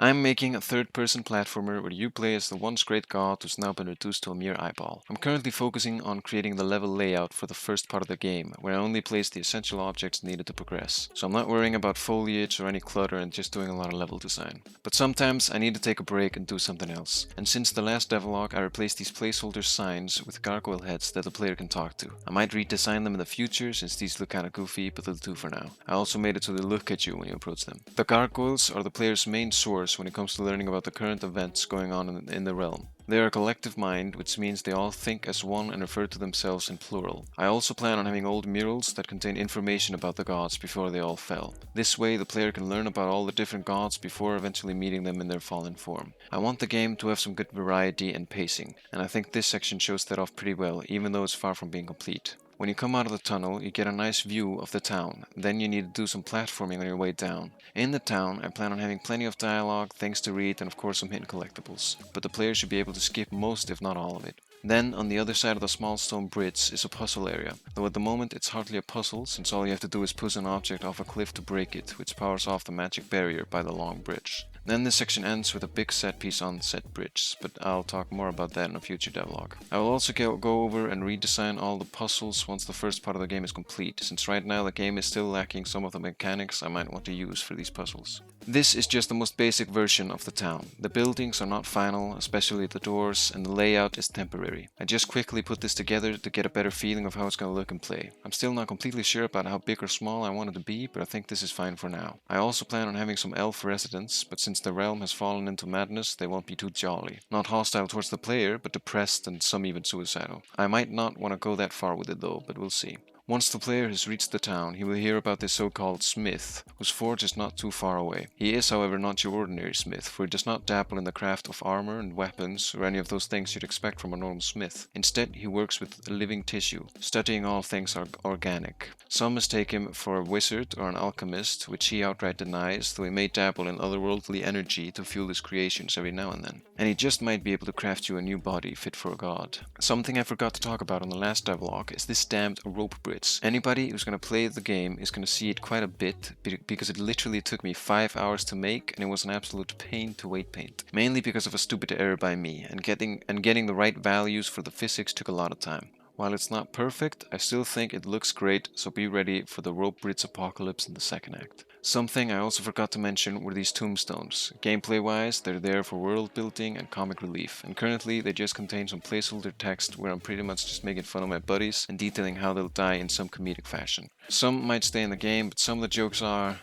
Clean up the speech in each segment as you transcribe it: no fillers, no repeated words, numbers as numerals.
I'm making a third-person platformer where you play as the once great god who's now been reduced to a mere eyeball. I'm currently focusing on creating the level layout for the first part of the game, where I only place the essential objects needed to progress. So I'm not worrying about foliage or any clutter and just doing a lot of level design. But sometimes I need to take a break and do something else. And since the last devlog, I replaced these placeholder signs with gargoyle heads that the player can talk to. I might redesign them in the future since these look kinda goofy, but they'll do for now. I also made it so they look at you when you approach them. The gargoyles are the player's main source when it comes to learning about the current events going on in the realm. They are a collective mind, which means they all think as one and refer to themselves in plural. I also plan on having old murals that contain information about the gods before they all fell. This way the player can learn about all the different gods before eventually meeting them in their fallen form. I want the game to have some good variety and pacing, and I think this section shows that off pretty well, even though it's far from being complete. When you come out of the tunnel, you get a nice view of the town. Then you need to do some platforming on your way down. In the town, I plan on having plenty of dialogue, things to read, and of course some hidden collectibles. But the player should be able to skip most, if not all of it. Then, on the other side of the small stone bridge is a puzzle area, though at the moment it's hardly a puzzle since all you have to do is push an object off a cliff to break it, which powers off the magic barrier by the long bridge. Then this section ends with a big set piece on said bridge, but I'll talk more about that in a future devlog. I will also go over and redesign all the puzzles once the first part of the game is complete, since right now the game is still lacking some of the mechanics I might want to use for these puzzles. This is just the most basic version of the town. The buildings are not final, especially the doors, and the layout is temporary. I just quickly put this together to get a better feeling of how it's going to look and play. I'm still not completely sure about how big or small I want it to be, but I think this is fine for now. I also plan on having some elf residents, but since the realm has fallen into madness, they won't be too jolly. Not hostile towards the player, but depressed and some even suicidal. I might not want to go that far with it though, but we'll see. Once the player has reached the town, he will hear about this so-called smith, whose forge is not too far away. He is, however, not your ordinary smith, for he does not dabble in the craft of armor and weapons, or any of those things you'd expect from a normal smith. Instead, he works with living tissue, studying all things organic. Some mistake him for a wizard or an alchemist, which he outright denies, though he may dabble in otherworldly energy to fuel his creations every now and then. And he just might be able to craft you a new body fit for a god. Something I forgot to talk about on the last devlog is this damned rope bridge. Anybody who's going to play the game is going to see it quite a bit because it literally took me 5 hours to make and it was an absolute pain to weight paint. Mainly because of a stupid error by me, and getting the right values for the physics took a lot of time. While it's not perfect, I still think it looks great, so be ready for the rope bridge apocalypse in the second act. Something I also forgot to mention were these tombstones. Gameplay wise, they're there for world building and comic relief, and currently they just contain some placeholder text where I'm pretty much just making fun of my buddies and detailing how they'll die in some comedic fashion. Some might stay in the game, but some of the jokes are,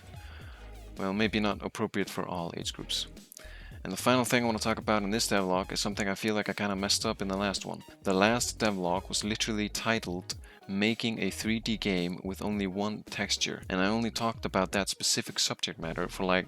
well, maybe not appropriate for all age groups. And the final thing I want to talk about in this devlog is something I feel like I kinda messed up in the last one. The last devlog was literally titled Making a 3D Game with Only One Texture, and I only talked about that specific subject matter for like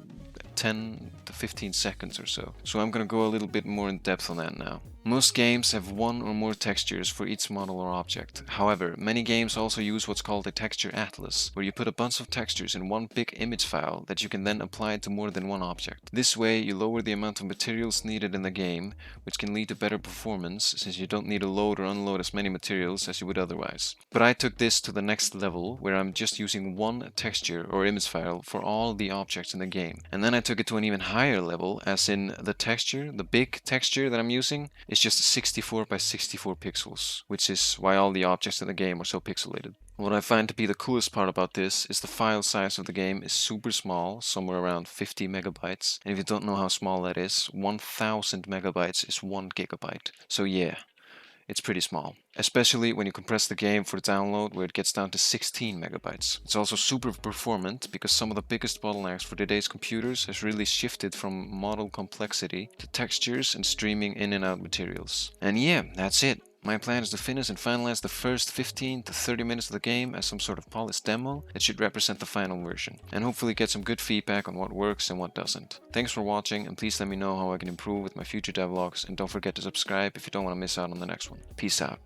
10 to 15 seconds or so. So I'm gonna go a little bit more in depth on that now. Most games have one or more textures for each model or object. However, many games also use what's called a texture atlas, where you put a bunch of textures in one big image file that you can then apply to more than one object. This way, you lower the amount of materials needed in the game, which can lead to better performance, since you don't need to load or unload as many materials as you would otherwise. But I took this to the next level, where I'm just using one texture or image file for all the objects in the game. And then I took it to an even higher level, as in the big texture that I'm using, is just 64 by 64 pixels, which is why all the objects in the game are so pixelated. What I find to be the coolest part about this is the file size of the game is super small, somewhere around 50 megabytes. And if you don't know how small that is, 1000 megabytes is 1 gigabyte. So yeah, it's pretty small. Especially when you compress the game for download, where it gets down to 16 megabytes. It's also super performant because some of the biggest bottlenecks for today's computers has really shifted from model complexity to textures and streaming in and out materials. And yeah, that's it. My plan is to finish and finalize the first 15 to 30 minutes of the game as some sort of polished demo that should represent the final version, and hopefully get some good feedback on what works and what doesn't. Thanks for watching, and please let me know how I can improve with my future devlogs, and don't forget to subscribe if you don't want to miss out on the next one. Peace out.